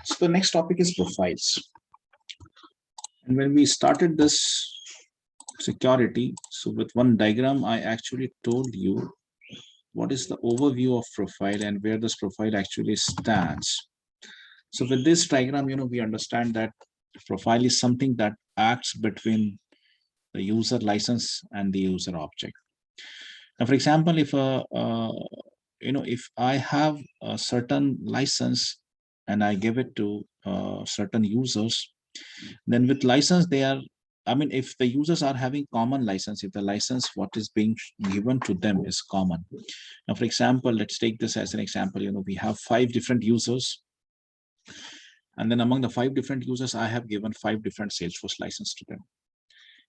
So the next topic is profiles. And when we started this security, so with one diagram, I actually told you what is the overview of profile and where this profile actually stands. So with this diagram, we understand that profile is something that acts between the user license and the user object. Now, for example, if I have a certain license and I give it to certain users, then with license if the users are having common license, if the license what is being given to them is common. Now, for example, let's take this as an example. We have 5 different users, and then among the 5 different users, I have given 5 different Salesforce license to them.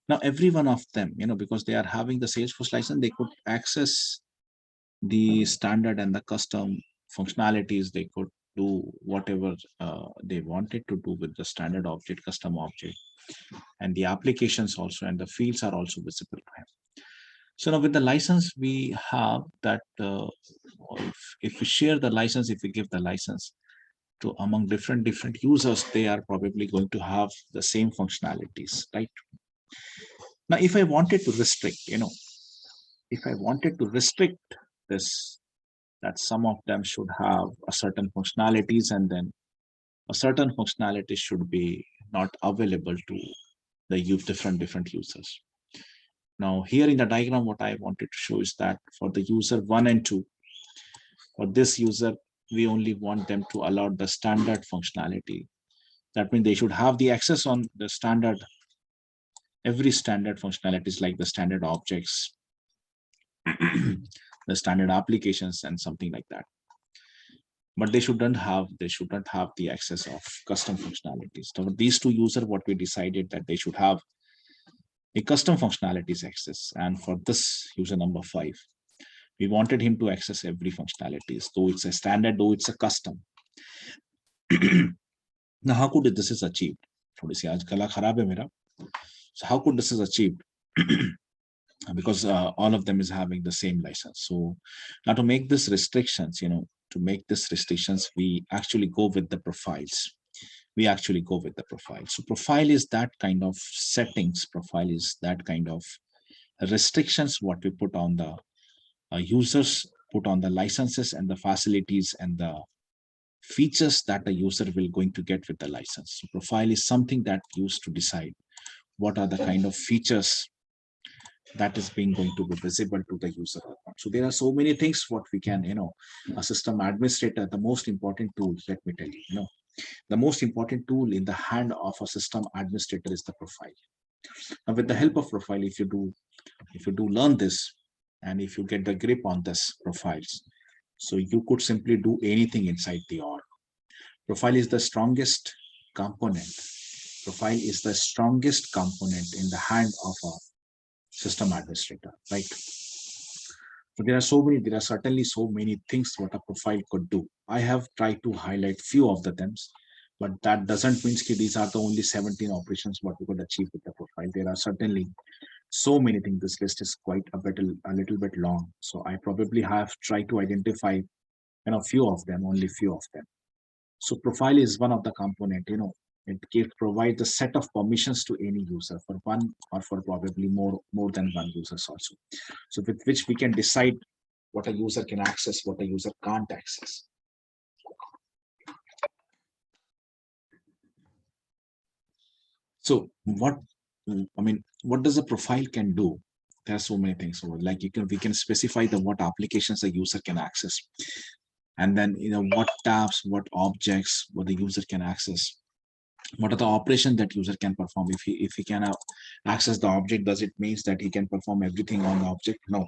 Now, every one of them, because they are having the Salesforce license, they could access the standard and the custom functionalities. They could do whatever they wanted to do with the standard object, custom object, and the applications also, and the fields are also visible to him. So now with the license, we have that if we share the license, if we give the license to among different users, they are probably going to have the same functionalities, right? Now, if I wanted to restrict, this, that some of them should have a certain functionalities, and then a certain functionality should be not available to the different users. Now, here in the diagram, what I wanted to show is that for the user 1 and 2, for this user, we only want them to allow the standard functionality. That means they should have the access on the standard, every standard functionalities like the standard objects, the standard applications, and something like that. But they shouldn't have the access of custom functionalities. So these 2 users, what we decided that they should have a custom functionalities access. And for this user number 5, we wanted him to access every functionalities, though it's a standard, though it's a custom. Now, how could this is achieved? So how could this is achieved? Because all of them is having the same license. So now to make this restrictions, we actually go with the profiles. So profile is that kind of settings. Profile is that kind of restrictions what we put on the users, put on the licenses and the facilities and the features that the user will going to get with the license. So profile is something that used to decide what are the kind of features that is being going to be visible to the user. So there are so many things what we can, a system administrator, the most important tool, let me tell you, the most important tool in the hand of a system administrator is the profile. Now, with the help of profile, if you do learn this, and if you get the grip on this profiles, so you could simply do anything inside the org. Profile is the strongest component. Profile is the strongest component in the hand of a system administrator, right? So there are certainly so many things what a profile could do. I have tried to highlight few of the things, but that doesn't mean that these are the only 17 operations what we could achieve with the profile. There are certainly so many things. This list is quite a little bit long. So I probably have tried to identify, few of them, only few of them. So profile is one of the component, it provides a set of permissions to any user for one or for probably more than one users also. So with which we can decide what a user can access, what a user can't access. So what does a profile can do? There are so many things. So like we can specify what applications a user can access, and then what tabs, what objects, what the user can access. What are the operations that user can perform? If he can access the object, does it means that he can perform everything on the object? No.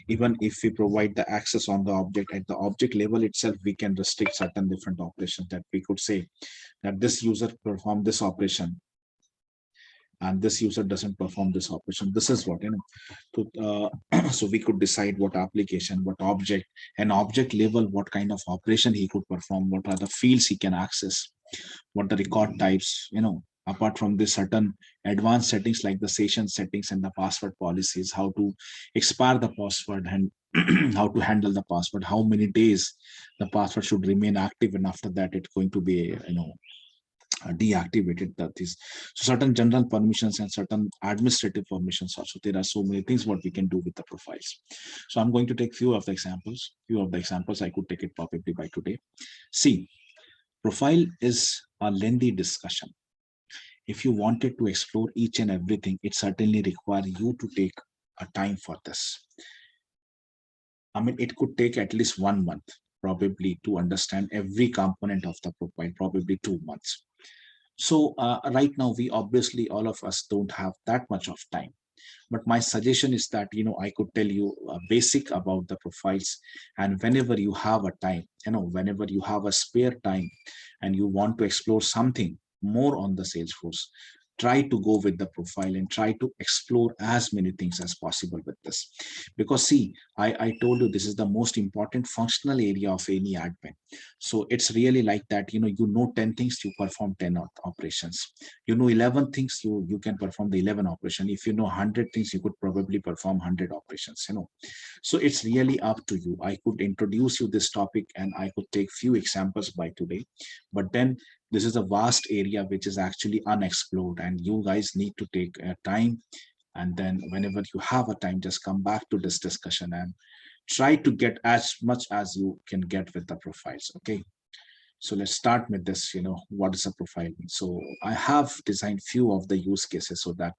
Even if we provide the access on the object, at the object level itself, we can restrict certain different operations that we could say that this user perform this operation and this user doesn't perform this operation. This is what, so we could decide what application, what object, and object level, what kind of operation he could perform, what are the fields he can access, what the record types, apart from this certain advanced settings like the session settings and the password policies, how to expire the password and how to handle the password, how many days the password should remain active, and after that it's going to be deactivated. That is, so certain general permissions and certain administrative permissions also. There are so many things what we can do with the profiles. So I'm going to take few of the examples. I could take it probably by today. See, profile is a lengthy discussion. If you wanted to explore each and everything, it certainly requires you to take a time for this. I mean, it could take at least 1 month probably to understand every component of the profile, probably 2 months. So right now, we obviously, all of us don't have that much of time. But my suggestion is that, I could tell you basic about the profiles. And whenever you have a time, whenever you have a spare time and you want to explore something more on the Salesforce, try to go with the profile and try to explore as many things as possible with this. Because see, I told you this is the most important functional area of any admin. So it's really like that, you know 10 things, you perform 10 operations. You know 11 things, you can perform the 11 operation. If you know 100 things, you could probably perform 100 operations. So it's really up to you. I could introduce you this topic and I could take few examples by today, but then this is a vast area which is actually unexplored, and you guys need to take time. And then whenever you have a time, just come back to this discussion and try to get as much as you can get with the profiles. Okay, so let's start with this. What is a profile? So I have designed few of the use cases so that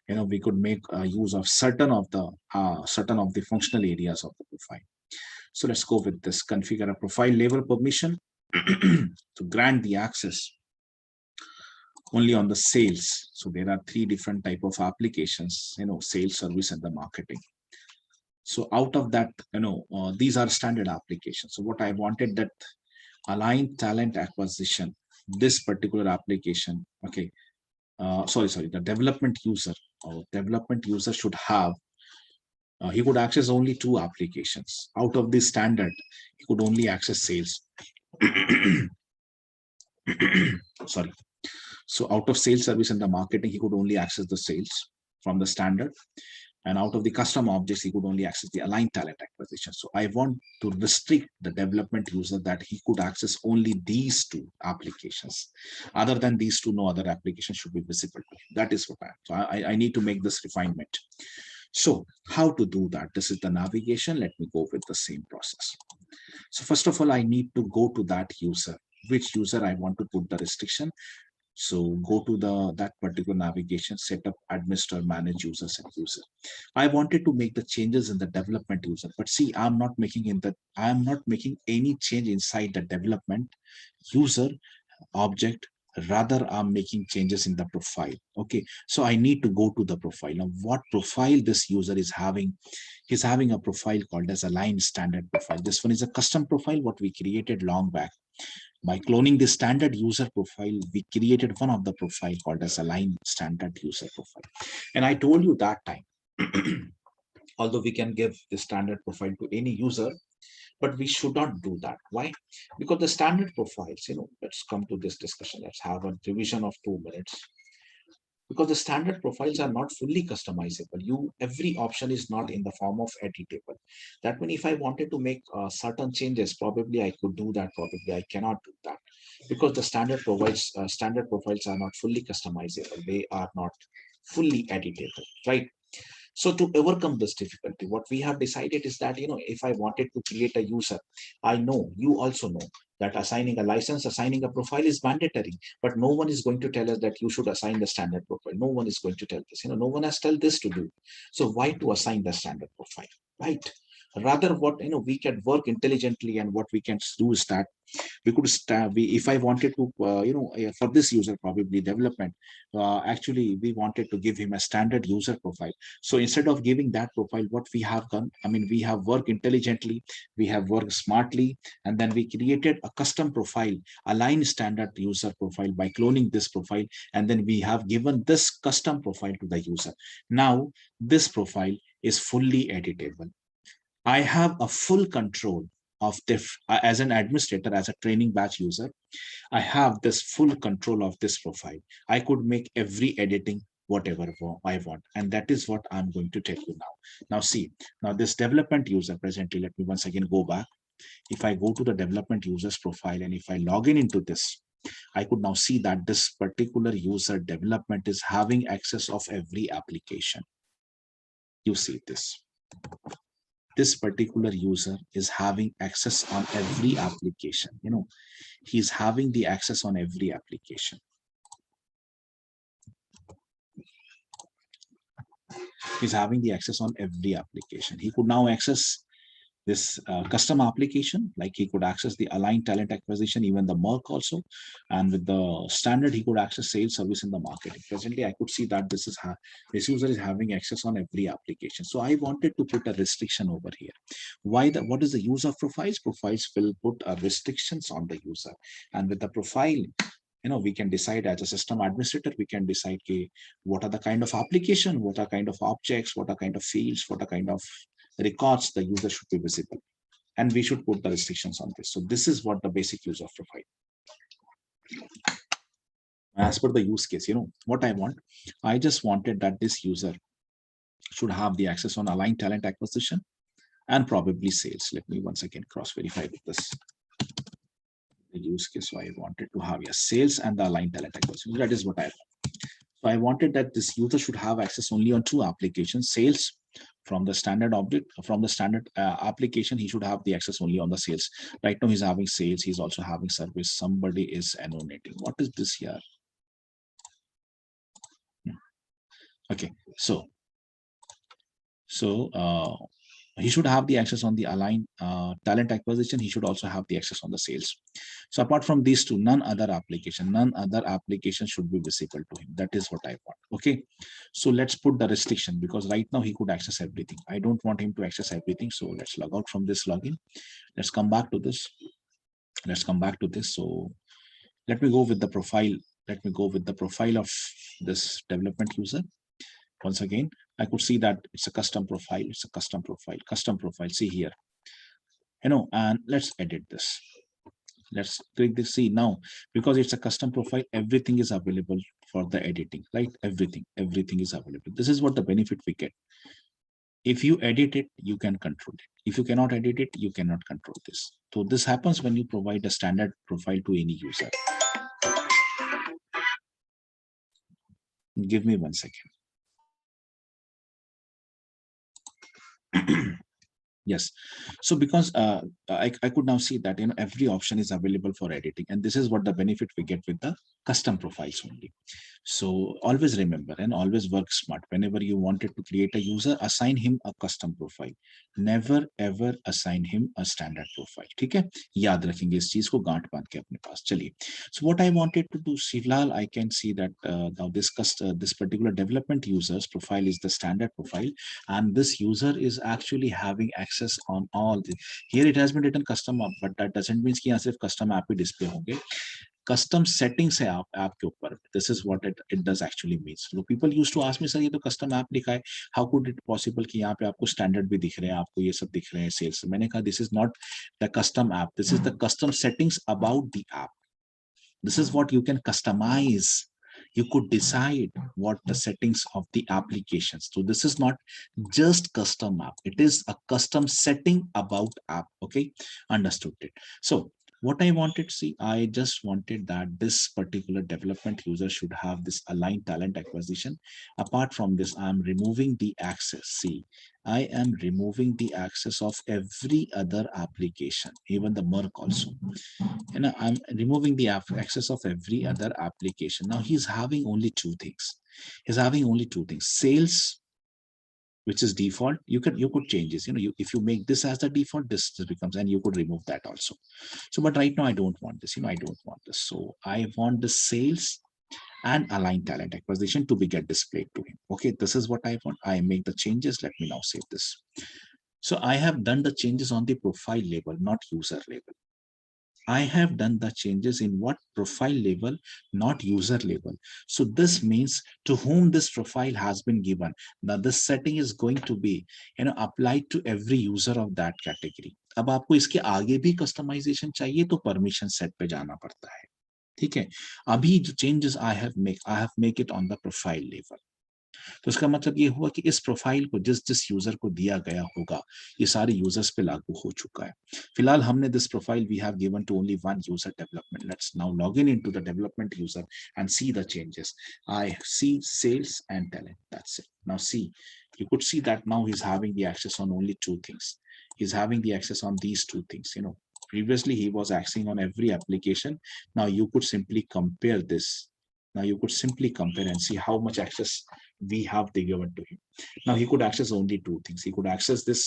we could make use of certain of the functional areas of the profile. So let's go with this. Configure a profile level permission to grant the access only on the sales. So there are three different type of applications, sales, service, and the marketing. So out of that, these are standard applications. So what I wanted, that align talent acquisition, this particular application, okay, the development user should have, he could access only two applications. Out of this standard, he could only access sales. Sorry. So out of sales, service, and the marketing, he could only access the sales from the standard. And out of the custom objects, he could only access the aligned talent acquisition. So I want to restrict the development user that he could access only these two applications. Other than these two, no other application should be visible. That is what I need to make this refinement. So how to do that? This is the navigation. Let me go with the same process. So first of all, I need to go to that user, which user I want to put the restriction. So go to that particular navigation, set up, administer, manage users and user. I wanted to make the changes in the development user, but see, I'm not making any change inside the development user object. Rather, I'm making changes in the profile. Okay, so I need to go to the profile. Now, what profile this user is having? He's having a profile called as aligned standard profile. This one is a custom profile, what we created long back. By cloning the standard user profile, we created one of the profile called as align standard user profile. And I told you that time, although we can give the standard profile to any user, but we should not do that. Why? Because the standard profiles, let's come to this discussion. Let's have a revision of 2 minutes. Because the standard profiles are not fully customizable. Every option is not in the form of editable. That means if I wanted to make certain changes, probably I could do that. Probably I cannot do that because the standard profiles are not fully customizable. They are not fully editable, right? So to overcome this difficulty, what we have decided is that, if I wanted to create a user, I know, you also know, that assigning a license, assigning a profile is mandatory, but no one is going to tell us that you should assign the standard profile. No one is going to tell this. No one has told this to do. So why to assign the standard profile, right? Rather, what we can work intelligently, and what we can do is that we could if I wanted to for this user, probably development, actually we wanted to give him a standard user profile. So instead of giving that profile, what we have done, we have worked intelligently, we have worked smartly, and then we created a custom profile, align standard user profile, by cloning this profile, and then we have given this custom profile to the user. Now this profile is fully editable. I have a full control of as an administrator, as a training batch user. I have this full control of this profile. I could make every editing whatever I want. And that is what I'm going to tell you now. Now see, now this development user presently, let me once again go back. If I go to the development users profile and if I log in into this, I could now see that this particular user development is having access of every application. You see this. This particular user is having access on every application. You know, he's having the access on every application. He's having the access on every application. He could now access this custom application, like he could access the aligned talent acquisition, even the Merck also, and with the standard he could access sales, service, and the marketing. Presently I could see that this user is having access on every application. So I wanted to put a restriction over here. What is the use of profiles? Profiles will put restrictions on the user, and with the profile, we can decide as a system administrator, we can decide what are the kind of application, what are kind of objects, what are kind of fields, what are kind of records the user should be visible, and we should put the restrictions on this. So this is what the basic use of profile. As per the use case, what I just wanted that this user should have the access on aligned talent acquisition and probably sales. Let me once again cross verify with this. The use case, so I wanted to have sales and the aligned talent acquisition. That is what I want. So I wanted that this user should have access only on two applications. Sales, from the standard object, from the standard application, he should have the access only on the sales. Right now he's having sales, he's also having service. Somebody is annotating. What is this here? Okay, so he should have the access on the aligned talent acquisition. He should also have the access on the sales. So apart from these two, none other application should be visible to him. That is what I want. Okay, so let's put the restriction, because right now he could access everything. I don't want him to access everything. So let's log out from this login. Let's come back to this. So let me go with the profile. Let me go with the profile of this development user. Once again, I could see that it's a custom profile. It's a custom profile. See here, and let's edit this. Let's click this. See now, because it's a custom profile, everything is available for the editing, right? Everything is available. This is what the benefit we get. If you edit it, you can control it. If you cannot edit it, you cannot control this. So this happens when you provide a standard profile to any user. Give me 1 second. Yes, so because I could now see that every option is available for editing, and this is what the benefit we get with the custom profiles only. So always remember and always work smart. Whenever you wanted to create a user, assign him a custom profile. Never ever assign him a standard profile. ठीक है, याद रखेंगे इस चीज को गांठ बांध के अपने पास. चलिए. So what I wanted to do, Shivlal, I can see that now this particular development user's profile is the standard profile, and this user is actually having access on all the. Here it has been written custom app, but that doesn't mean कि यहाँ सिर्फ custom app ही display होंगे. Custom settings है app के ऊपर. This is what it does actually means. So people used to ask me, sir, ये तो custom app लिखा है. How could it possible कि यहाँ पे आपको standard भी दिख रहे हैं, आपको ये सब दिख रहे हैं sales. मैंने कहा this is not the custom app. This is the custom settings about the app. This is what you can customize. You could decide what the settings of the applications. So this is not just custom app. It is a custom setting about app. Okay, understood it. So what I wanted to see, I just wanted that this particular development user should have this aligned talent acquisition. Apart from this, I'm removing the access. See, I am removing the access of every other application, even the Merck also. And I'm removing the access of every other application. Now he's having only two things. He's having only two things. Sales, which is default. You could change this. If you make this as the default, this becomes, and you could remove that also. So, but right now I don't want this. I don't want this. So I want the sales and aligned talent acquisition to be get displayed to him. Okay, this is what I want. I make the changes. Let me now save this. So I have done the changes on the profile label, not user label. I have done the changes in what? Profile label, not user label. So this means to whom this profile has been given. Now this setting is going to be applied to every user of that category. अब आपको इसके आगे भी customization चाहिए तो permission set पे जाना पड़ता है. ठीक है, अभी जो changes I have make it on the profile level. तो इसका मतलब ये हुआ कि इस प्रोफाइल को जिस जिस यूजर को दिया गया होगा ये सारे यूजर्स पे लागू हो चुका है। फिलहाल हमने this profile we have given to only one user development. Let's now log in into the development user and see the changes. I see sales and talent, that's it. Now see, you could see that now he's having the access on only two things. He's having the access on these two things. Previously he was accessing on every application. Now you could simply compare this. Now you could simply compare and see how much access we have given to him. Now he could access only two things. He could access this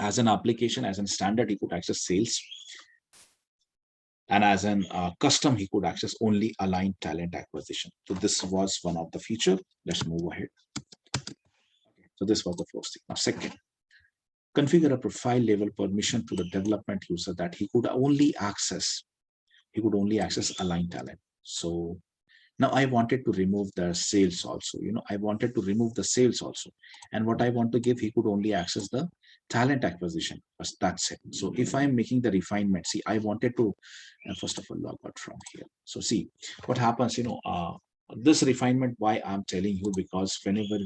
as an application, as a standard he could access sales, and as an custom he could access only aligned talent acquisition. So this was one of the feature. Let's move ahead. So this was the first thing. Now second, configure a profile level permission to the development user that he could only access aligned talent. So now I wanted to remove the sales also. I wanted to remove the sales also. And what I want to give, he could only access the talent acquisition. That's it. So if I'm making the refinement, see, I wanted to, first of all, log out from here. So see what happens, this refinement, why I'm telling you, because whenever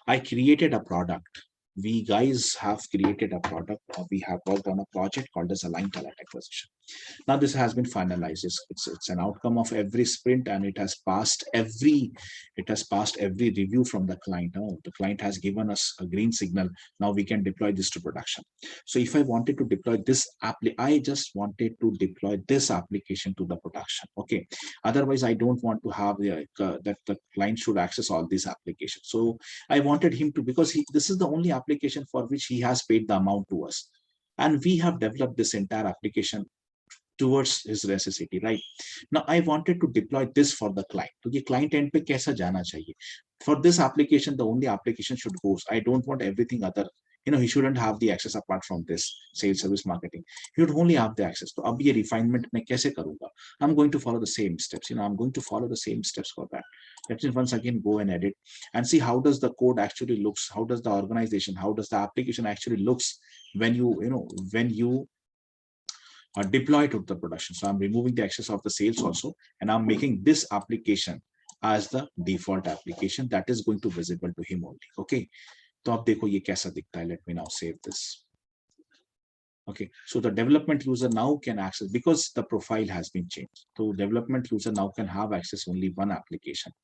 I created a product, we guys have created a product, or we have worked on a project called as aligned talent acquisition. Now this has been finalized. It's an outcome of every sprint, and it has passed every review from the client. The client has given us a green signal. Now we can deploy this to production. So if I wanted to deploy this I just wanted to deploy this application to the production. Okay. Otherwise, I don't want to have that the client should access all these applications. So I wanted him to, because this is the only application for which he has paid the amount to us, and we have developed this entire application towards his necessity, right? Now I wanted to deploy this for the client. So the client end पे कैसा जाना चाहिए? For this application, the only application should go. I don't want everything other. He shouldn't have the access apart from this sales, service, marketing. He would only have the access. So अब ये refinement मैं कैसे करूँगा? I'm going to follow the same steps. I'm going to follow the same steps for that. Let me once again go and edit and see how does the code actually looks. How does the organization? How does the application actually looks when you deploy to the production. So I'm removing the access of the sales also, and I'm making this application as the default application that is going to visible to him only. Okay. तो आप देखो ये कैसा दिखता है. Let me now save this. Okay, so the development user now can access, because the profile has been changed. So development user now can have access only one application.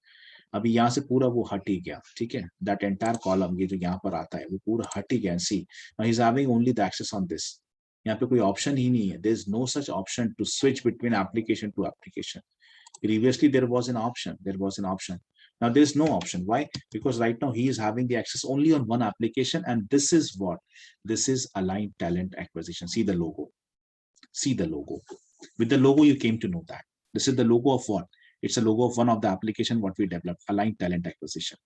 अभी यहाँ से पूरा वो हट ही गया, ठीक है. That entire column, ये जो यहाँ पर आता है वो पूरा हट ही गया. See, now he's having only the access on this. यहाँ पे कोई ऑप्शन ही नहीं है. There is no such option to switch between application to application. Previously there was an option. Now there is no option. Why? Because right now he is having the access only on one application, and this is what? This is aligned talent acquisition. See the logo. See the logo. With the logo you came to know that. This is the logo of what? It's a logo of one of the application what we developed, aligned talent acquisition.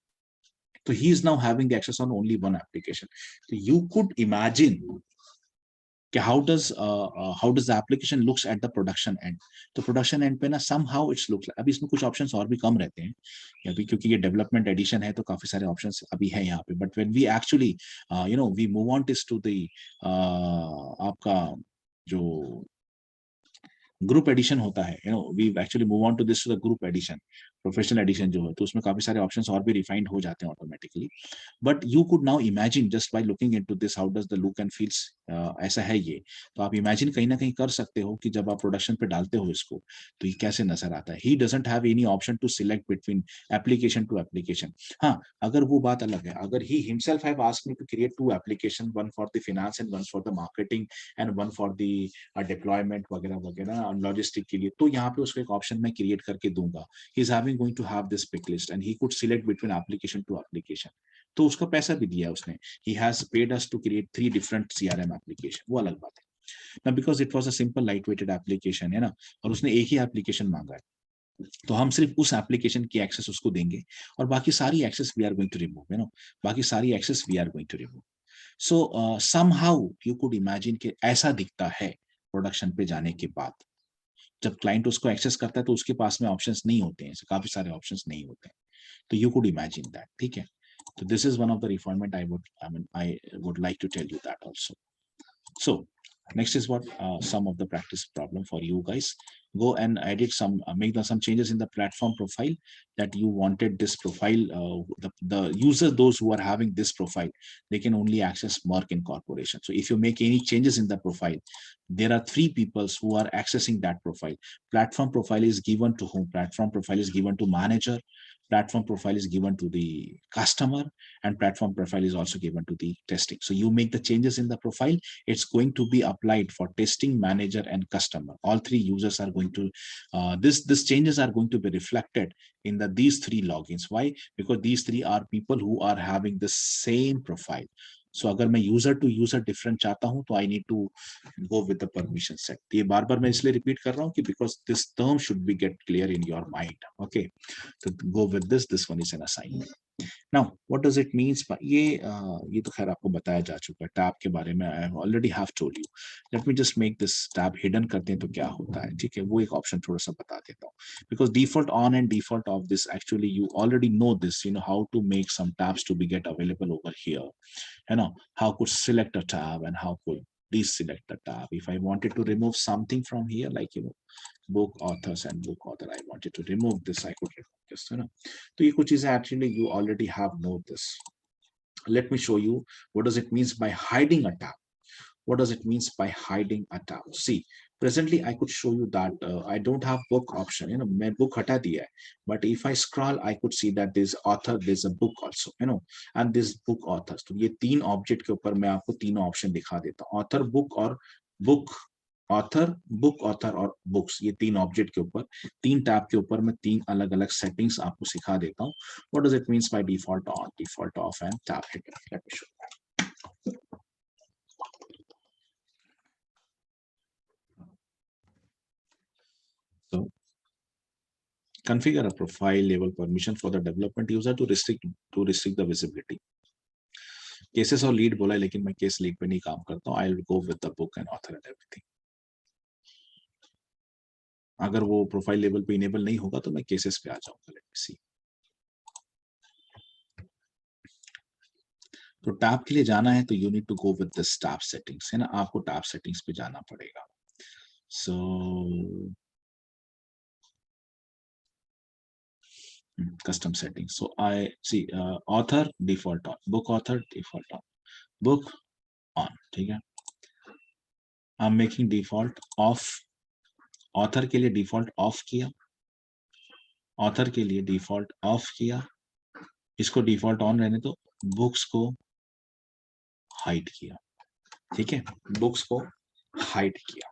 So he is now having the access on only one application. So you could imagine how does the application looks at the production end. तो production end पे ना somehow it's looks like, अभी इसमें कुछ options और भी कम रहते हैं अभी, क्योंकि ये development edition है तो काफी सारे options अभी हैं यहाँ पे. But when we actually we move on this to the आपका जो ग्रुप एडिशन होता है, we actually move on to this to the group edition, professional edition जो है, तो उसमें काफी सारे ऑप्शंस और भी रिफाइंड हो जाते हैं automatically. But you could now imagine just by looking into this how does the look and feels. ऐसा है ये, तो आप इमेजिन कहीं ना कहीं कर सकते हो कि जब आप प्रोडक्शन पे डालते हो इसको तो ये कैसे नजर आता है. He doesn't have any option to select between application to application. हाँ, अगर वो बात अलग है, अगर he himself have asked me to create two application, one for the finance and one for the marketing and one for the deployment वगैरह वगैरह logistic के लिए, तो यहाँ पे उसको एक ऑप्शन मैं क्रिएट करके दूंगा. He is having going to have this pick list and he could select between application to application. तो उसका पैसा भी दिया उसने. He has paid us to create 3 different CRM application, वो अलग बात है ना, because it was a simple light weighted application है ना, और उसने एक ही एप्लीकेशन मांगा है, तो हम सिर्फ उस एप्लीकेशन की एक्सेस उसको देंगे और बाकी सारी access we are going to remove, बाकी सारी access we are going to remove. So somehow you could imagine कि ऐसा दिखता है प्रोडक्शन पे जाने के बाद. जब क्लाइंट उसको एक्सेस करता है तो उसके पास में ऑप्शंस नहीं होते हैं, काफी सारे ऑप्शंस नहीं होते हैं, तो यू कुड इमेजिन दैट. ठीक है, तो this is one of the refinement I would like to tell you that also. So next is what some of the practice problem for you guys. go and edit some, make some changes in the platform profile that you wanted this profile. The user, those who are having this profile, they can only access Merck Incorporation. So if you make any changes in the profile, there are three people who are accessing that profile. Platform profile is given to whom? Platform profile is given to manager. Platform profile is given to the customer, and platform profile is also given to the testing. So you make the changes in the profile, it's going to be applied for testing, manager, and customer. All three users are going to, this changes are going to be reflected in these three logins. Why? Because these three are people who are having the same profile. So अगर मैं user to user different चाहता हूं तो I need to go with the permission set. ये बार बार मैं इसलिए repeat कर रहा हूं कि because this term should be get clear in your mind. Okay, तो go with this one is an assignment. Now what does it means by ये तो खैर आपको बताया जा चुका है. टैब के बारे में I already have told you. Let me just make this tab hidden करते हैं तो क्या होता है. ठीक है, वो एक ऑप्शन थोड़ा सा बता देता हूँ. Because default on and default off this, actually you already know this, you know how to make some tabs to be get available over here. You know how could select a tab and how could deselect the tab. If I wanted to remove something from here, like book authors and book author, I wanted to remove this, I could remove this. So ye kuch is actually you already have know this. Let me show you what does it means by hiding a tab. What does it means by hiding a tab? See, presently I could show you that I don't have book option. मैं book हटा दिया है. But if I scroll, I could see that there's author, there's a book also, and this book authors. तो ये तीन object के ऊपर मैं आपको तीनों ऑप्शन दिखा देता हूँ. ऑथर, बुक और बुक ऑथर, बुक ऑथर और बुक्स, ये तीन ऑब्जेक्ट के ऊपर, तीन टैब के ऊपर मैं तीन अलग अलग सेटिंग्स आपको सिखा देता हूँ. What does it means by default on, default off, and tab hidden? Let me show you. So configure a profile label permission for the development user to restrict the visibility. Cases और lead बोला है, लेकिन मैं case lead पे नहीं काम करता हूँ. आई will go with the book and author and everything. अगर वो प्रोफाइल लेवल पे इनेबल नहीं होगा तो मैं केसेस पे आ जाऊंगा. Let me see. तो टैब के लिए जाना है तो you need to go with the tab settings, है ना. आपको टैब सेटिंग्स पे जाना पड़ेगा. सो custom settings. So I see author default on, book author default on, book on. ठीक है, I'm making default off. author के लिए default off किया, author के लिए default off किया, इसको default on रहने तो books को hide किया. ठीक है, books को hide किया,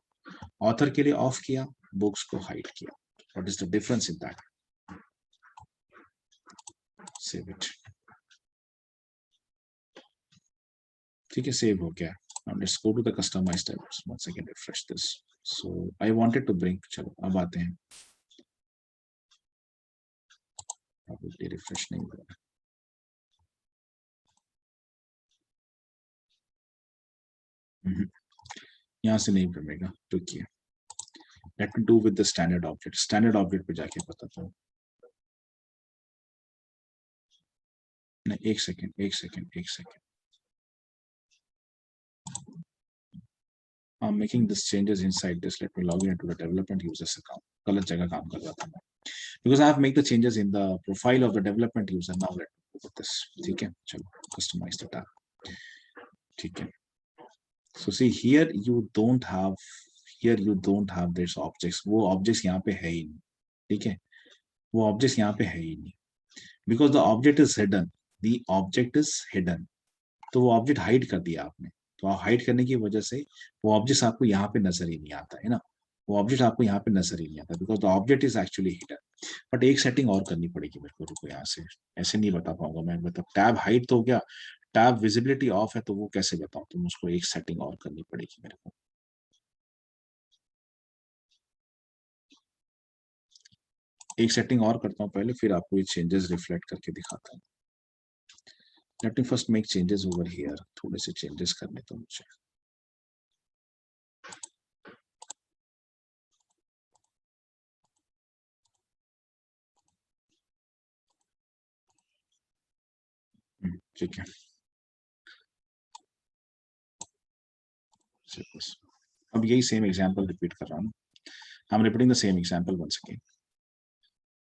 author के लिए off किया, books को hide किया. What is the difference in that? Save it. ठीक है, सेव हो गया. Now let's go to the customized tables. Once again refresh this. So I wanted to bring, चलो अब आते हैं. Probably refresh नहीं हुआ. यहाँ से नहीं बनेगा, रुकिए. Let me do with the standard object. Standard object पे जाके बताता हूँ. नहीं, एक second. I'm making this changes inside this. Let me log in into the development users account. गलत जगह काम कर रहा था मैं. Because I have made the changes in the profile of the development user. Now let me put this. ठीक है, चलो customize the tab. ठीक है. So see here you don't have this objects. वो objects यहाँ पे है ही नहीं. ठीक है, वो objects यहाँ पे है ही नहीं. Because the object is hidden. The object is hidden. तो वो ऑब्जेक्ट हाइड कर दिया आपने. तो हाइड करने की वजह से वो ऑब्जेक्ट आपको यहाँ पे नजर ही नहीं आता है ना. वो ऑब्जेक्ट आपको यहाँ पे नजर ही नहीं आता because the object is actually hidden. But एक सेटिंग और करनी पड़ेगी मेरे को. रुको, यहाँ से ऐसे नहीं बता पाऊंगा मैं. मतलब टैब हाइड तो हो गया, टैब विजिबिलिटी ऑफ है, तो वो कैसे बताऊं. तो मुझको एक सेटिंग और करनी पड़ेगी मेरे को. एक सेटिंग और करता हूँ पहले, फिर आपको ये चेंजेस रिफ्लेक्ट करके दिखाता हूँ. Let me first make changes over here. थोड़े से चेंजेस करने तो मुझे. ठीक है, अब यही सेम एग्जांपल रिपीट कर रहा हूँ. I'm repeating the same example once again.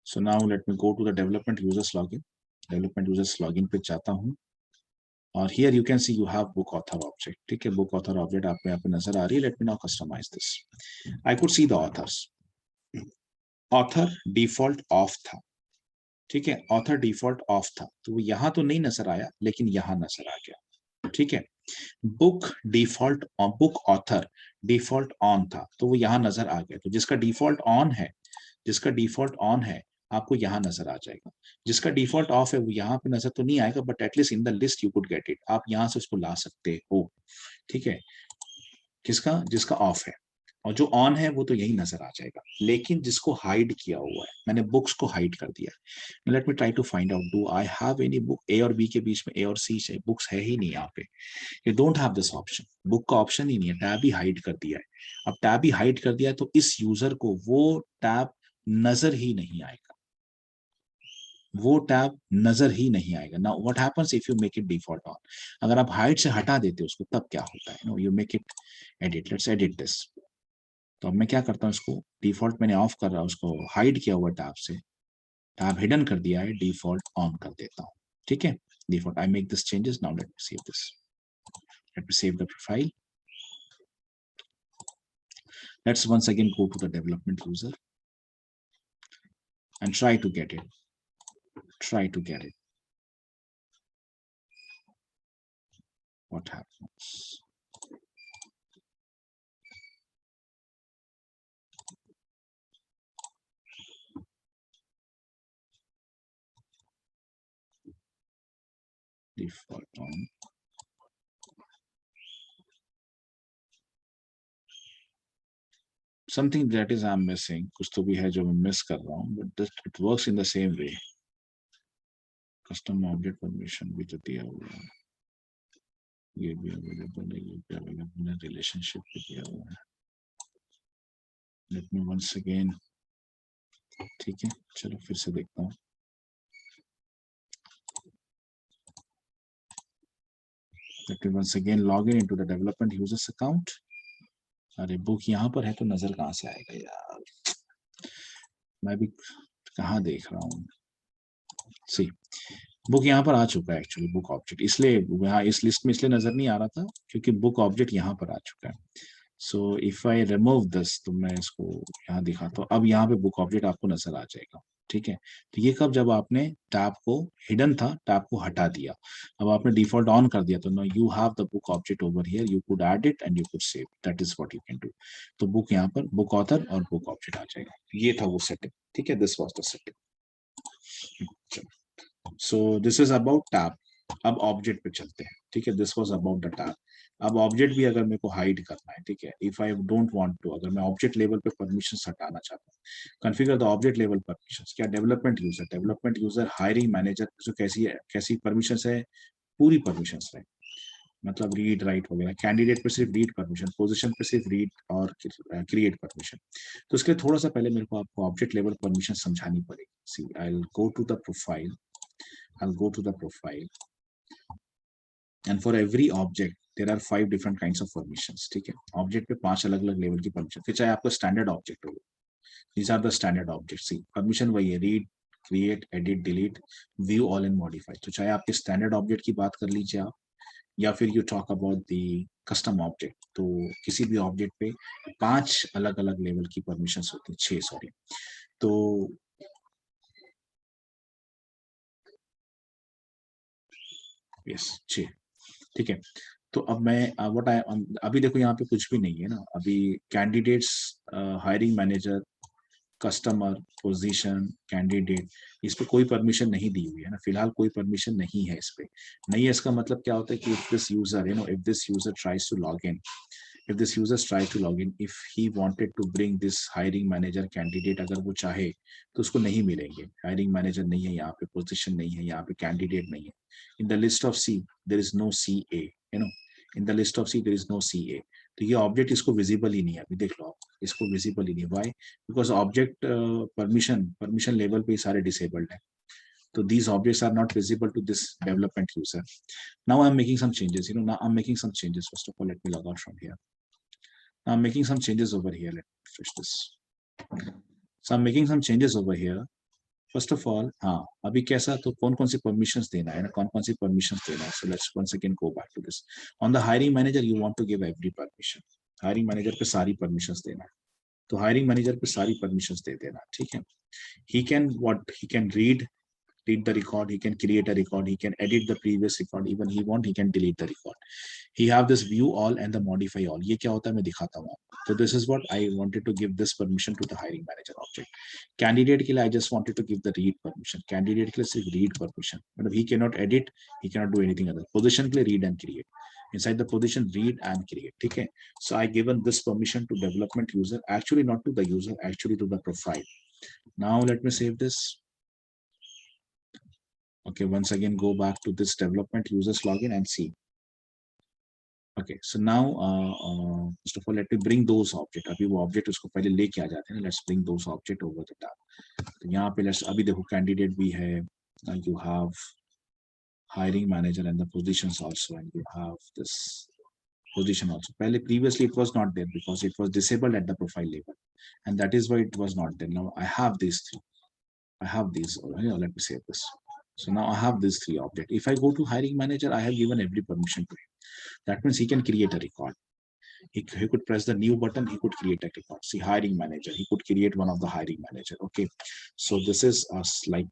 So now let me go to the development users login. Development users login पे जाता हूँ और here you can see you have book author object. ठीक है, book author object आपको यहाँ पे नजर आ रही है. Let me now customize this. I could see the authors. Author default off था. ठीक है, author default off था, तो वो यहाँ तो नहीं नजर आया लेकिन यहाँ नजर आ गया. ठीक है, book default book author default on था, तो वो यहाँ नजर आ गया. तो जिसका डिफॉल्ट ऑन है, जिसका डिफॉल्ट ऑन है आपको यहाँ नजर आ जाएगा. जिसका डिफॉल्ट ऑफ है वो यहाँ पे नजर तो नहीं आएगा, but at least in the list you could get it. आप यहाँ से उसको ला सकते हो. ठीक है, किसका, जिसका ऑफ है, और जो ऑन है वो तो यही नजर आ जाएगा. लेकिन जिसको हाइड किया हुआ है, मैंने बुक्स को हाइड कर दिया. Let me try to find out, do I have any book. A और बी के बीच में ए और सी से बुक्स है ही नहीं यहाँ पे. You don't have this option. Book का ऑप्शन ही नहीं है, टैब ही हाइड कर दिया है. अब टैब ही हाइड कर दिया है तो इस यूजर को वो टैब नजर ही नहीं आएगा, वो टैब नजर ही नहीं आएगा. Now what happens if you make it default on. अगर आप हाइड से हटा देते हो उसको तब क्या होता है. No, you make it edit. Let's edit this. तो अब मैं क्या करता हूँ, इसको डिफॉल्ट मैंने ऑफ कर रहा हूँ, उसको हाइड किया हुआ टैब से, टैब हिडन कर दिया है, डिफॉल्ट ऑन कर देता हूँ. ठीक है, default. I make this changes. Now let me save this. Let me save the profile. Let's once again go to the development user and try to get it. Try to get it. What happens? Default on. Something that is I'm missing. कुछ तो भी है जो मैं miss कर रहा हूँ, but this, it works in the same way. Custom object permission भी तो दिया हुआ है, ये भी अवेलेबल है, ये भी अवेलेबल है, रिलेशनशिप भी दिया हुआ है. Let me once again. ठीक है, चलो फिर से देखता हूँ. Let me once again log in into the development users account. अरे बुक यहाँ पर है तो नजर कहाँ से आएगा यार, मैं भी कहाँ देख रहा हूँ. सी, बुक यहाँ पर आ चुका है एक्चुअली, बुक ऑब्जेक्ट. इसलिए यहाँ इस लिस्ट में इसलिए नजर नहीं आ रहा था क्योंकि बुक ऑब्जेक्ट यहाँ पर आ चुका है. So if I remove this, तो मैं इसको यहाँ दिखाता हूँ. अब यहाँ पे बुक ऑब्जेक्ट आपको नजर आ जाएगा. ठीक है, तो ये कब, जब आपने टैब को, हिडन था, टैब को हटा दिया. अब आपने डिफॉल्ट ऑन कर दिया तो no, you have the book object over here, you could add it and you could save. That is what you can do. तो बुक यहाँ पर, बुक ऑथर और बुक ऑब्जेक्ट आ जाएगा. ये था वो सेटिंग. ठीक है, this was the setting. So this is about tab. अब ऑब्जेक्ट पे चलते हैं. ठीक है, this was about the tab. अब ऑब्जेक्ट भी अगर मेरे को हाइड करना है, ठीक है, if I don't want to, अगर मैं ऑब्जेक्ट लेवल पे परमिशंस हटाना चाहता हूँ, configure the object level permissions. क्या, डेवलपमेंट यूजर, हायरिंग मैनेजर, जो कैसी है, कैसी परमिशंस है, पूरी परमिशंस है, मतलब रीड राइट वगैरह. कैंडिडेट पे सिर्फ रीड परमिशन, पोजीशन पे सिर्फ रीड और क्रिएट परमिशन. तो इसके लिए थोड़ा सा पहले मेरे को आपको ऑब्जेक्ट लेवल परमिशन समझानी पड़ेगी. See, I will go to the profile. I'll go to the profile, and for every object there are 5 different kinds of permissions. ठीक है, ऑब्जेक्ट पे 5 अलग अलग लेवल की परमिशन, फिर चाहे आपका स्टैंडर्ड ऑब्जेक्ट हो. these are the standard objects. See, permission वही है, read, create, edit, delete, view all and modify. तो चाहे आपके स्टैंडर्ड ऑब्जेक्ट की बात कर लीजिए आप, या फिर you talk about the custom object, तो किसी भी ऑब्जेक्ट पे 5 अलग अलग लेवल की परमिशन होती है, 6 सॉरी. तो यस, 6. ठीक है, तो अब मैं व्हाट आई, अभी देखो यहाँ पे कुछ भी नहीं है ना. अभी candidates, hiring manager, customer, position, candidate, इस पे कोई परमिशन नहीं दी हुई है ना, फिलहाल कोई परमिशन नहीं है इस पे. नहीं है, इसका मतलब क्या होता है कि if this user, if this user tries to log in, if this user tries to log in, if he wanted to bring this hiring manager candidate, अगर वो चाहे तो उसको नहीं मिलेंगे. हायरिंग मैनेजर नहीं है यहाँ पे, पोजीशन नहीं है यहाँ पे, कैंडिडेट नहीं है. In the list of C there is no C A, in the list of C there is no C A. तो ये ऑब्जेक्ट इसको विजिबल ही नहीं है. अभी देख लो आप, इसको विजिबल ही नहीं. Why? Because object permission level पे सारे डिसेबल्ड है. So these objects are not visible to this development user. Now I'm making some changes. Now I'm making some changes. First of all, let me log out from here. Now I'm making some changes over here. Let me refresh this. So I'm making some changes over here. First of all, हाँ अभी कैसा तो कौन कौन सी permissions देना है ना, कौन कौन सी permissions देना है. So let's once again go back to this. On the hiring manager, you want to give every permission. Hiring manager पे सारी permissions देना है. तो hiring manager पे सारी permissions दे देना, ठीक है. He can read the record, he can create a record, he can edit the previous record, even he can delete the record. He have this view all and the modify all. ये क्या होता है मैं दिखाता हूँ. So this is what I wanted to give this permission to the hiring manager object. Candidate के लिए I just wanted to give the read permission. Candidate के लिए सिर्फ read permission. मतलब he cannot edit, he cannot do anything other. Position के लिए read and create. Inside the position, read and create. ठीक है. So I given this permission to development user. Actually not to the user, actually to the profile. Now let me save this. Okay, once again go back to this development users login and see. Okay, so now first of all let me bring those object. अभी वो object उसको पहले लेके आ जाते हैं. Let's bring those object over the top. तो यहाँ पे let's अभी देखो candidate भी है. You have hiring manager and the positions also, and you have this position also. पहले previously it was not there because it was disabled at the profile level, and that is why it was not there. Now I have these three. I have these. Let me save this. So now I have these three objects. If I go to hiring manager, I have given every permission to him. That means he can create a record. He could press the new button, he could create a record. See, hiring manager, he could create one of the hiring manager. Okay, so this is us, like,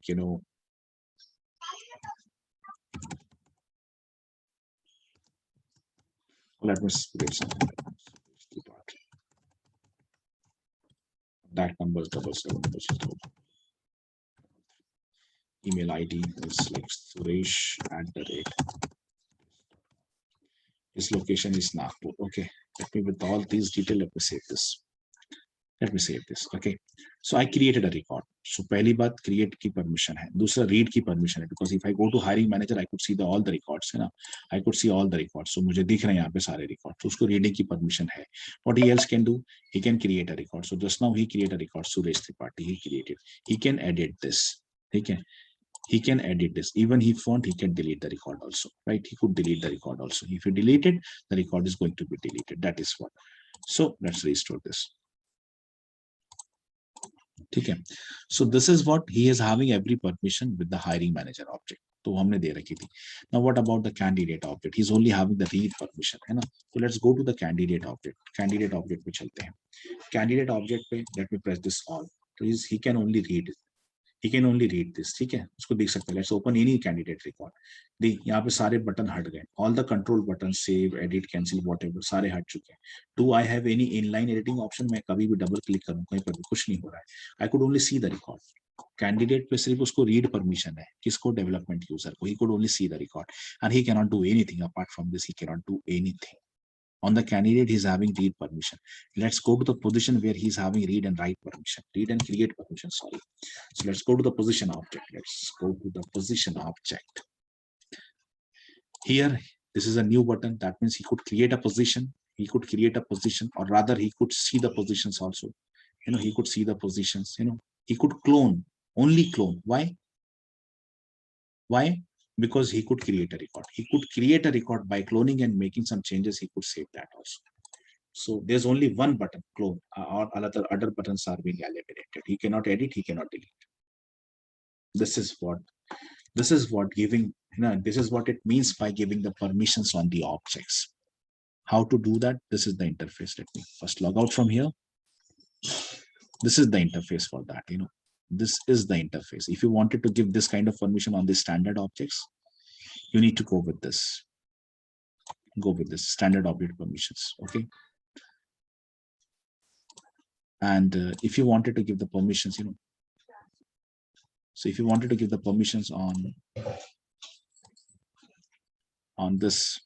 let me create something. That number is 777. Email ID is like Suresh@. His location is Nagpur. Okay, let me with all these details, let me save this. Okay, so I created a record. So पहली बात create की permission है, दूसरा read की permission है, because if I go to hiring manager I could see all the records है ना, I could see all the records. So मुझे दिख रहे हैं यहाँ पे सारे records. तो उसको reading की permission है. What he else can do? He can create a record. So just now he created a record. Suresh Tripathi he created. He can edit this. ठीक है. He can edit this. Even if want, he can delete the record also, right? He could delete the record also. If you delete it, the record is going to be deleted. That is what. So let's restore this. ठीक है. So this is what he is having every permission with the hiring manager object. तो हमने दे रखी थी. Now what about the candidate object? He's only having the read permission, है ना? So let's go to the candidate object. Candidate object पे चलते हैं. Candidate object पे let me press this all. So he can only read. He can only read this. ठीक है, उसको देख सकते हैं. Let's open any candidate record. देख यहाँ पे सारे बटन हट गए. All the control buttons, save, edit, cancel, whatever, सारे हट चुके हैं. Do I have any inline editing option? मैं कभी भी डबल क्लिक करूँ कहीं पर भी कुछ नहीं हो रहा है. I could only see the record. Candidate पे सिर्फ उसको रीड परमिशन है. किसको? डेवलपमेंट यूजर को. He could only see the record and he cannot do anything apart from this. He cannot do anything. On the candidate, he's having read permission. Let's go to the position where he's having read and write permission, read and create permission. Sorry. So let's go to the position object. Let's go to the position object. Here, this is a new button. That means he could create a position. He could create a position, or rather, he could see the positions also. He could see the positions. He could clone, only clone. Why? Why? Because he could create a record. He could create a record by cloning and making some changes. He could save that also. So there's only one button, clone, or other buttons are being eliminated. He cannot edit, he cannot delete. This is what giving, this is what it means by giving the permissions on the objects. How to do that? This is the interface. Let me first log out from here. This is the interface for that. This is the interface. If you wanted to give this kind of permission on the standard objects, you need to go with this. Go with this standard object permissions. Okay. And if you wanted to give the permissions, so if you wanted to give the permissions on this,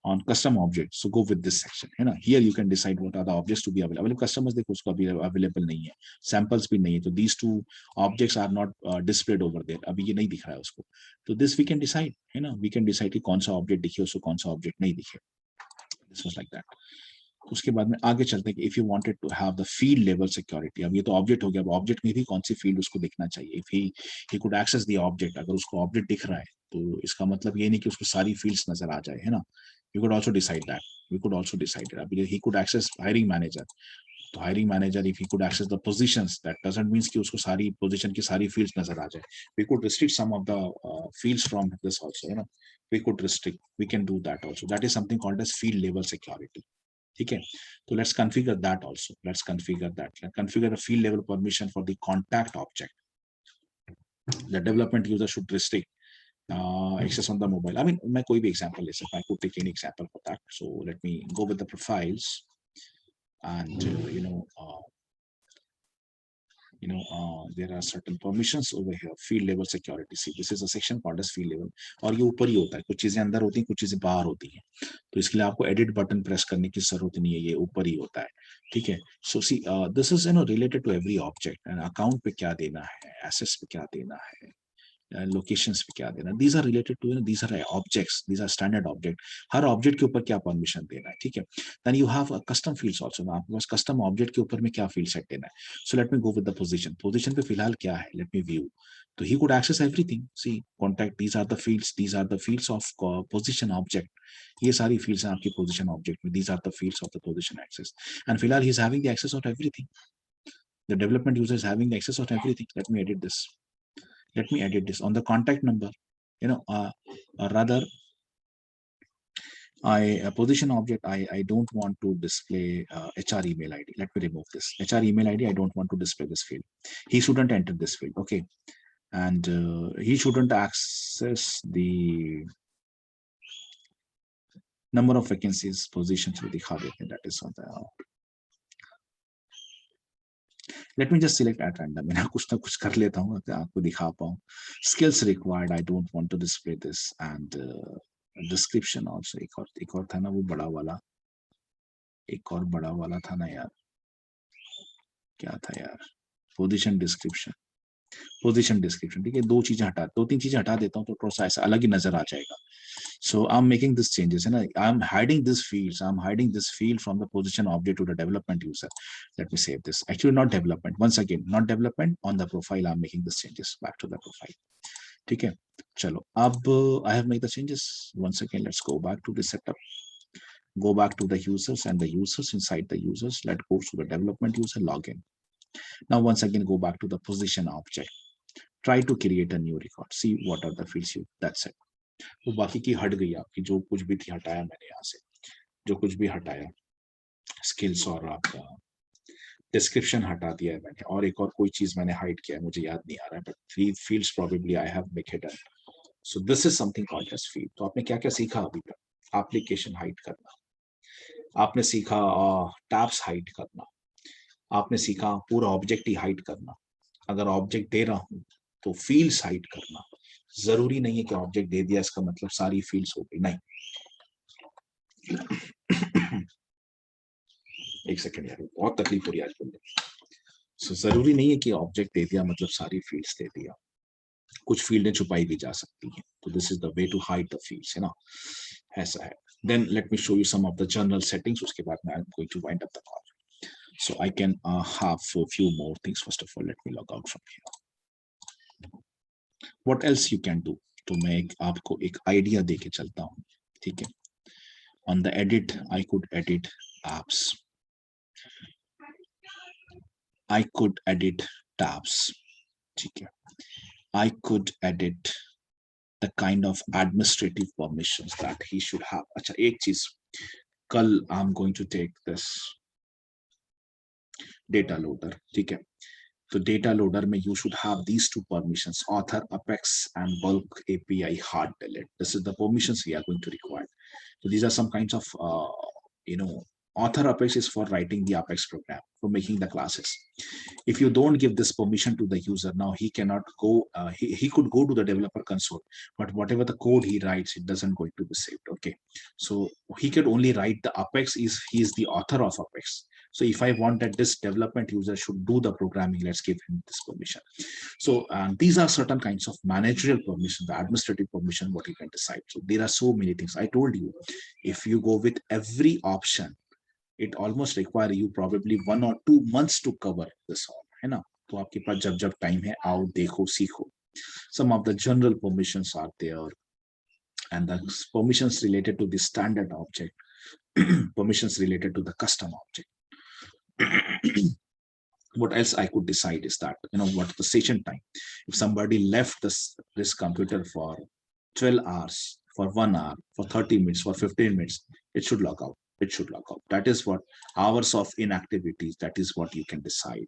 on custom objects, so go with this section. Here you can decide what are the objects to be available. Customers देखो उसको अभी available नहीं है, samples भी नहीं है, तो these two objects are not displayed over there. अभी ये नहीं दिख रहा है उसको. So this we can decide. We can decide कि कौन सा object दिखे, उसको कौन सा object नहीं दिखे. This was like that. उसके बाद में आगे चलते हैं कि if you wanted to have the field level security, अब ये तो object हो गया, अब object में भी कौन सी field उसको दिखना चाहिए. If he could access the object, अगर उसको object दिख रहा है तो इसका मतलब ये नहीं कि उसको सारी fields नजर आ जाए, है ना. You could also decide that. We could also decide that because he could access hiring manager. तो hiring manager, if he could access the positions, that doesn't mean कि उसको सारी position की सारी fields नजर आ जाए. We could restrict some of the fields from this also. You know, we could restrict. We can do that also. That is something called as field level security. ठीक है, तो let's configure that also. Let's configure that. Let's configure a field level permission for the contact object. The development user should restrict access on the mobile. I mean, मैं कोई भी example ले सकता हूँ. I could take any example for that. So let me go with the profiles, and there are certain permissions over here. Field level security. See, this is a section called as field level. और ये ऊपर ही होता है. कुछ चीजें अंदर होती हैं, कुछ चीजें बाहर होती हैं. तो इसके लिए आपको edit button press करने की जरूरत नहीं है. ये ऊपर ही होता है. ठीक है. So see, this is related to every object. And account पे क्या देना है, assets पे क्या देना है, locations पे क्या देना. These are related to, these are objects. These are standard object. Her object के ऊपर क्या permission देना है. ठीक है. Then you have custom fields also. आपके पास custom object के ऊपर में क्या field set देना है. So let me go with the position. Position पे फिलहाल क्या है. Let me view. So he could access everything. See, contact. These are the fields. These are the fields of position object. ये सारी fields हैं आपकी position object में. These are the fields of the position access. And फिलहाल he is having the access of everything. The development user is having the access of everything. Let me edit this. Let me edit this on the contact number. Rather, position object. I don't want to display HR email ID. Let me remove this HR email ID. I don't want to display this field. He shouldn't enter this field. Okay, and he shouldn't access the number of vacancies positions with the that is on the. Let me just select at random. मैं कुछ ना कुछ कर लेता हूँ आपको दिखा पाऊँ. Skills required. I don't want to display this, and description also. एक और था ना वो बड़ा वाला. एक और बड़ा वाला था ना यार. क्या था यार? Position description. Position description. ठीक है. दो तीन चीजें हटा देता हूँ तो थोड़ा सा ऐसा अलग ही नजर आ जाएगा. So I'm making these changes, and I'm hiding these fields. I'm hiding this field from the position object to the development user. Let me save this. Actually, not development. Once again, not development. On the profile, I'm making these changes. Back to the profile. Okay. Chalo. Ab I have made the changes. Once again, let's go back to the setup. Go back to the users and the users. Inside the users, let's go to the development user login. Now, once again, go back to the position object. Try to create a new record. See what are the fields you. That's it. वो बाकी की हट गई आपकी जो कुछ भी थी हटाया मैंने यहाँ से जो कुछ भी हटाया स्किल्स और आपका डिस्क्रिप्शन हटा दिया है मैंने और एक और कोई चीज मैंने हाइड किया है मुझे याद नहीं आ रहा है but 3 fields probably I have make hidden. So this is something called as field. तो आपने क्या क्या सीखा अभी तक. एप्लीकेशन हाइड करना आपने सीखा, टैब्स हाइड करना आपने सीखा, पूरा ऑब्जेक्ट ही हाइड करना. अगर ऑब्जेक्ट दे रहा हूँ तो फील्ड्स हाइड करना. जरूरी नहीं है कि ऑब्जेक्ट दे दिया इसका मतलब सारी फील्ड्स हो गई. नहीं. एक सेकंड यार बहुत तकलीफ हो रही है आज बोलने. सो जरूरी नहीं है कि ऑब्जेक्ट दे दिया मतलब सारी फील्ड्स दे दिया. कुछ फील्डें छुपाई भी जा सकती हैं. तो this is the way to hide the fields है ना. ऐसा है. Then let me show you some of the general settings. उसके बाद मैं I'm going to wind up the call. So I can have a few more things. First of all, let me log out from here. What else you can do? तो मैं आपको एक idea देके चलता हूँ. ठीक है. On the edit, I could edit apps. I could edit tabs. ठीक है. I could edit the kind of administrative permissions that he should have. अच्छा एक चीज कल I'm going to take this data loader. ठीक है. तो data loader में you should have these two permissions: author, apex, and bulk API hard delete. This is the permissions we are going to require. So these are some kinds of author apex is for writing the apex program, for making the classes. If you don't give this permission to the user, now he cannot go, he could go to the developer console, but whatever the code he writes, it doesn't going to be saved. Okay, so he could only write the apex he is the author of apex. So if I want that this development user should do the programming, let's give him this permission. So these are certain kinds of managerial permission, the administrative permission, what you can decide. So there are so many things. I told you, if you go with every option, it almost require you probably 1 or 2 months to cover this all, है ना. तो आपके पास जब time है आओ देखो सीखो. Some of the general permissions are there. and the permissions related to the standard object, permissions related to the custom object. What else I could decide is that, what the session time. If somebody left this computer for 12 hours, for 1 hour, for 30 minutes, for 15 minutes, it should log out. It should log out. That is what hours of inactivities, that is what you can decide.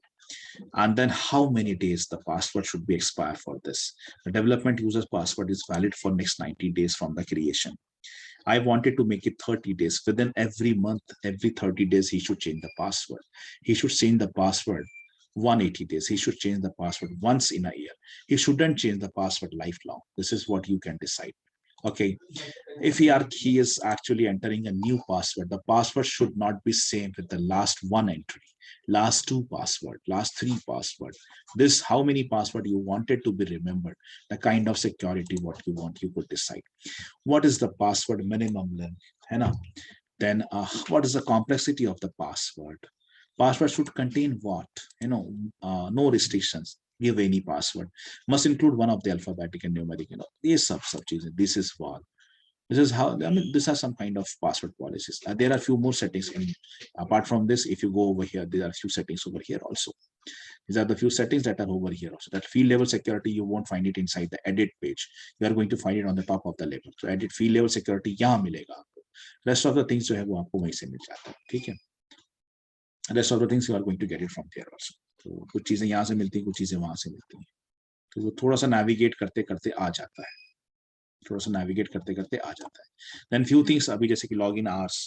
And then how many days the password should be expired for this. The development user's password is valid for next 90 days from the creation. I wanted to make it 30 days. Within every month, every 30 days, he should change the password. He should change the password 180 days. He should change the password once in a year. He shouldn't change the password lifelong. This is what you can decide. Okay. If he is actually entering a new password, the password should not be same with the last one entry, last two password, last three password. This, how many password you wanted to be remembered, the kind of security what you want, you could decide. What is the password minimum length? Then what is the complexity of the password? Password should contain what? No restrictions. Give any password. Must include one of the alphabetic and numeric. These sub changes. This is what. This is how. I mean, these are some kind of password policies. There are a few more settings. Apart from this, if you go over here, there are a few settings over here also. These are the few settings that are over here also. That field level security, you won't find it inside the edit page. You are going to find it on the top of the label. So edit field level security यहाँ मिलेगा आपको. Rest of the things जो है वो आपको वहीं से मिल जाता है. ठीक है. Rest of the things you are going to get it from there also. तो कुछ चीजें यहाँ से मिलती हैं, कुछ चीजें वहां से मिलती हैं. तो वो थोड़ा सा navigate करते करते आ जाता है. थोड़ा सा navigate करते करते आ जाता है. Then few things अभी जैसे कि login hours.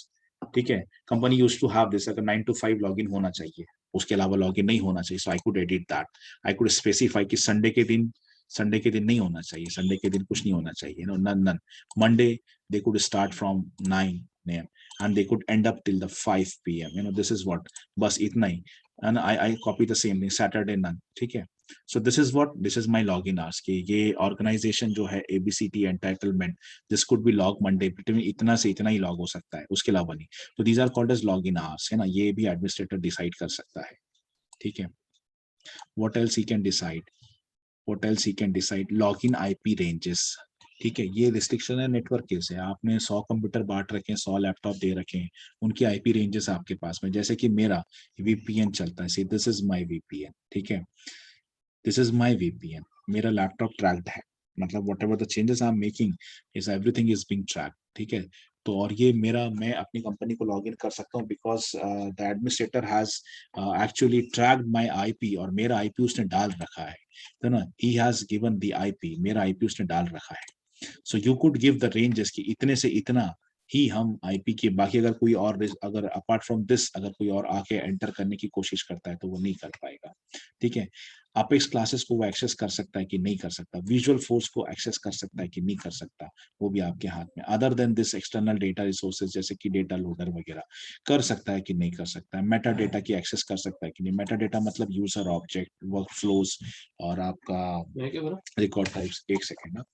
ठीक है. Company used to have this, अगर 9 to 5 login होना चाहिए. उसके अलावा लॉगिन नहीं होना चाहिए. So I could edit that. I could specify कि संडे के दिन नहीं होना चाहिए. संडे के दिन कुछ नहीं होना चाहिए. None. Monday they could start from 9 a.m. and they could end up till the 5 p.m. This is what. बस इतना ही. And I copy the same thing. Saturday none. ठीक है. So this is my login hours. कि ये organization जो है ABCT entitlement, this could be log Monday between इतना से इतना ही log हो सकता है, उसके अलावा नहीं. तो these are called as login hours, है ना. ये भी administrator decide कर सकता है. ठीक है. What else he can decide? Login IP ranges. ठीक है. ये रिस्ट्रिक्शन है नेटवर्क के से. आपने 100 कंप्यूटर बांट रखे हैं, 100 लैपटॉप दे रखे हैं, उनकी आईपी रेंजेस आपके पास में. जैसे कि मेरा VPN चलता है. This is my VPN. ठीक है. This is my VPN. मेरा लैपटॉप ट्रैक्ड है. मतलब what ever the changes I am making is everything is being tracked. ठीक है. तो और ये मैं अपनी कंपनी को लॉग इन कर सकता हूँ because the administrator has actually tracked my IP. और मेरा आईपी उसने डाल रखा है. तो ना, he has given the IP. मेरा आईपी उसने डाल रखा है. So you could give the ranges कि इतने से इतना ही हम आईपी के. बाकी अगर कोई और, अगर अपार्ट फ्रॉम दिस अगर कोई और आके एंटर करने की कोशिश करता है तो वो नहीं कर पाएगा. ठीक है. अपेक्स क्लासेस को वो एक्सेस कर सकता है कि नहीं कर सकता. विजुअल फोर्स को एक्सेस कर सकता है कि नहीं कर सकता, वो भी आपके हाथ में. Other than this external data resources जैसे कि डेटा लोडर वगैरह कर सकता है कि नहीं कर सकता है. मेटा डेटा की एक्सेस कर सकता है कि नहीं. मेटा डेटा मतलब यूजर ऑब्जेक्ट, वर्क फ्लोज और आपका रिकॉर्ड टाइप्स. एक सेकेंड ना.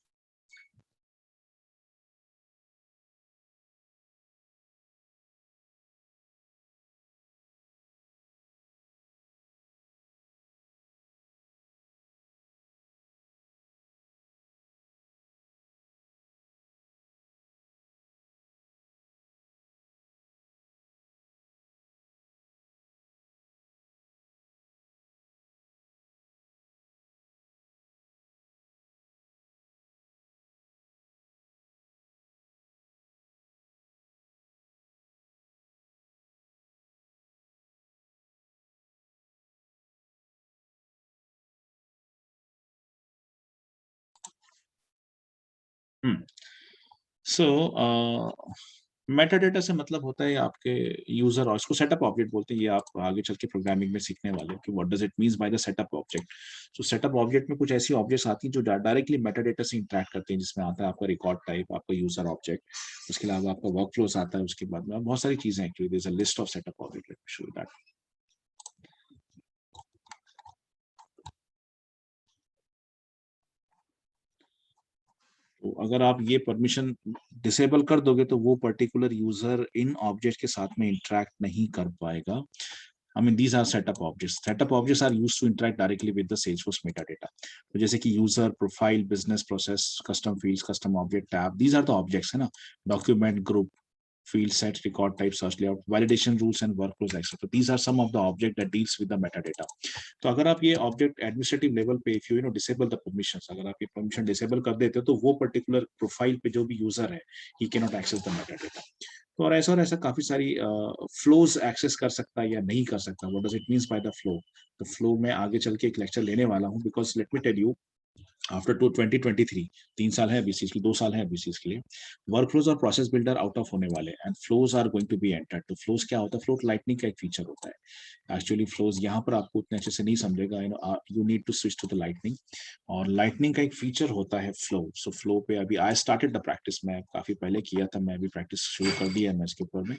सो मेटा डेटा से मतलब होता है आपके यूजर, और इसको सेटअप ऑब्जेक्ट बोलते हैं. ये आप आगे चल के प्रोग्रामिंग में सीखने वाले हो कि what does it means by the setup object. So setup object में कुछ ऐसी ऑब्जेक्ट्स आती हैं जो डायरेक्टली मेटा डेटा से इंटरेक्ट करते हैं, जिसमें आता है आपका रिकॉर्ड टाइप, आपका यूजर ऑब्जेक्ट, उसके अलावा आपका वर्क फ्लोस आता है. उसके बाद में बहुत सारी चीजें actually. There is a list of setup object. Let me show you that. तो अगर आप ये परमिशन डिसेबल कर दोगे तो वो पर्टिकुलर यूजर इन ऑब्जेक्ट के साथ में इंटरेक्ट नहीं कर पाएगा. I mean, these are setup objects. Setup objects are used to interact directly with the Salesforce metadata. तो जैसे कि user, profile, business process, custom fields, custom object tab, these are the objects, है ना? Document, group, field set, record type, search layout, validation rules and workflows, etc. These are some of the object that deals with the metadata. तो अगर आप ये object administrative level पे if you disable the permissions, अगर आप ये permission disable कर देते हो तो वो particular profile पे जो भी user है he cannot access the metadata. तो और ऐसा काफी सारी फ्लोज एक्सेस कर सकता है या नहीं कर सकता. What does it means by the flow? तो फ्लो में आगे चल के एक लेक्चर लेने वाला हूँ, because let me tell you after 2023 3 साल है अभी चीज की, 2 साल है अभी चीज के लिए, वर्कफ्लोज और प्रोसेस बिल्डर आउट ऑफ होने वाले end flows are going to be entered. तो फ्लोज क्या होता है? फ्लो लाइटनिंग का एक फीचर होता है एक्चुअली. फ्लोज यहाँ पर आपको उतने अच्छे से नहीं समझेगा, you need to switch to the lightning. और लाइटनिंग का एक फीचर होता है फ्लो. सो फ्लो पे अभी आई स्टार्टेड द प्रैक्टिस, मैं काफी पहले किया था, मैं अभी प्रैक्टिस शुरू कर दिया है मैं इसके ऊपर में.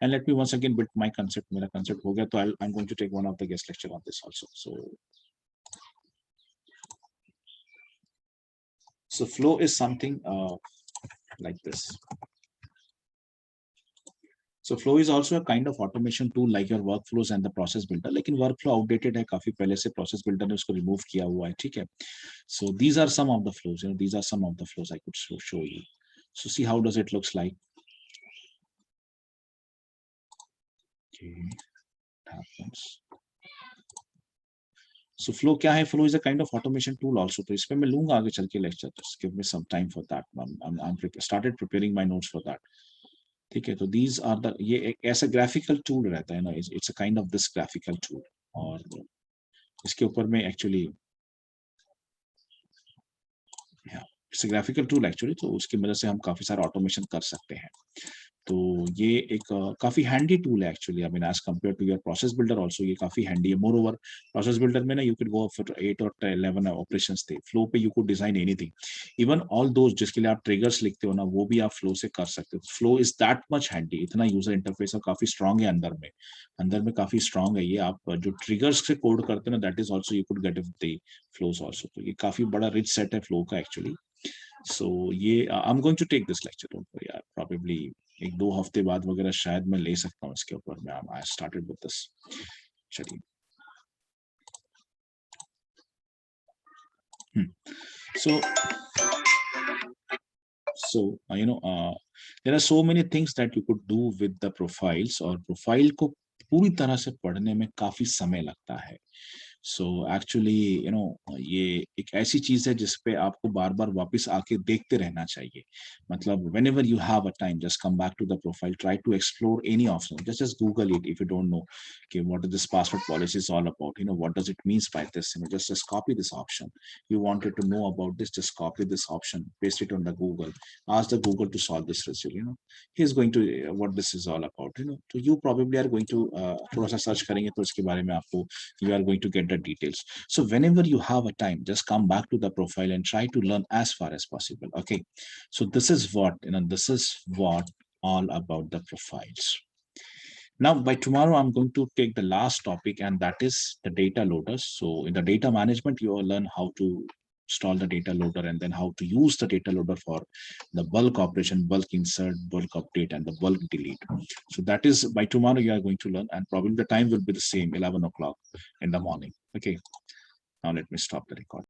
And let me once again build my concept. मेरा कांसेप्ट हो गया तो I am going to take one of the guest lecture on this also. So flow is something like this. So flow is also a kind of automation tool like your workflows and the process builder. लेकिन workflow outdated है, काफी पहले से process builder ने उसको remove किया हुआ है, ठीक है. So these are some of the flows. These are some of the flows I could show you. So see how does it looks like. Okay, it happens. So flow क्या है? Flow is a kind of automation tool also. तो इसमें मैं लूंगा आगे चल के lecture. Just give me some time for that. I'm started preparing my notes for that. ठीक है. तो these are the, ये एक ऐसा graphical tool रहता है ना. It's a kind of this graphical tool. और इसके ऊपर में actually it's a graphical tool actually. तो उसकी मदद से हम काफी सारा automation कर सकते हैं. तो ये एक काफी हैंडी टूल है actually. I mean as compare to your process builder also ये काफी हैंडी है. मोर ओवर प्रोसेस बिल्डर में ना यू कैन गो फॉर 8 और 11 ऑपरेशंस थे. फ्लो पे you could design anything, even all those जिसके लिए आप ट्रिगर्स लिखते हो ना, वो भी आप फ्लो से कर सकते हो. Flow is that much handy. इतना यूजर इंटरफेस काफी स्ट्रांग है अंदर में काफी स्ट्रांग है ये. आप जो ट्रिगर्स से कोड करते हो ना, that is also you could get the flows also. तो ये काफी बड़ा रिच सेट है फ्लो का एक्चुअली. सो ये I am going to take this lecture. Don't worry यार, प्रोबेबली 1-2 हफ्ते बाद वगैरह शायद मैं ले सकता हूँ इसके ऊपर में. I started with this. चलिए. So there are so many things that you could do with the profiles. और प्रोफाइल को पूरी तरह से पढ़ने में काफी समय लगता है. सो एक्चुअली ये एक ऐसी चीज है जिसपे आपको बार बार वापस आके देखते रहना चाहिए. मतलब whenever you have a time, just come back to the profile, try to explore any option. Just Google it if you don't know okay, what is this password policy is all about. What does it means by this. Just copy this option. You wanted to know about this, just copy this option, paste it on the Google, ask the Google to solve this result. He's going to what this is all about. So you probably are going to थोड़ा सा search करेंगे तो इसके बारे में आपको you are going to get the details. So whenever you have a time, just come back to the profile and try to learn as far as possible. Okay, so this is what all about the profiles. Now by tomorrow I'm going to take the last topic, and that is the data loaders. So in the data management you will learn how to install the data loader and then how to use the data loader for the bulk operation, bulk insert, bulk update, and the bulk delete. So that is by tomorrow you are going to learn, and probably the time will be the same, 11 o'clock in the morning. Okay, now let me stop the record.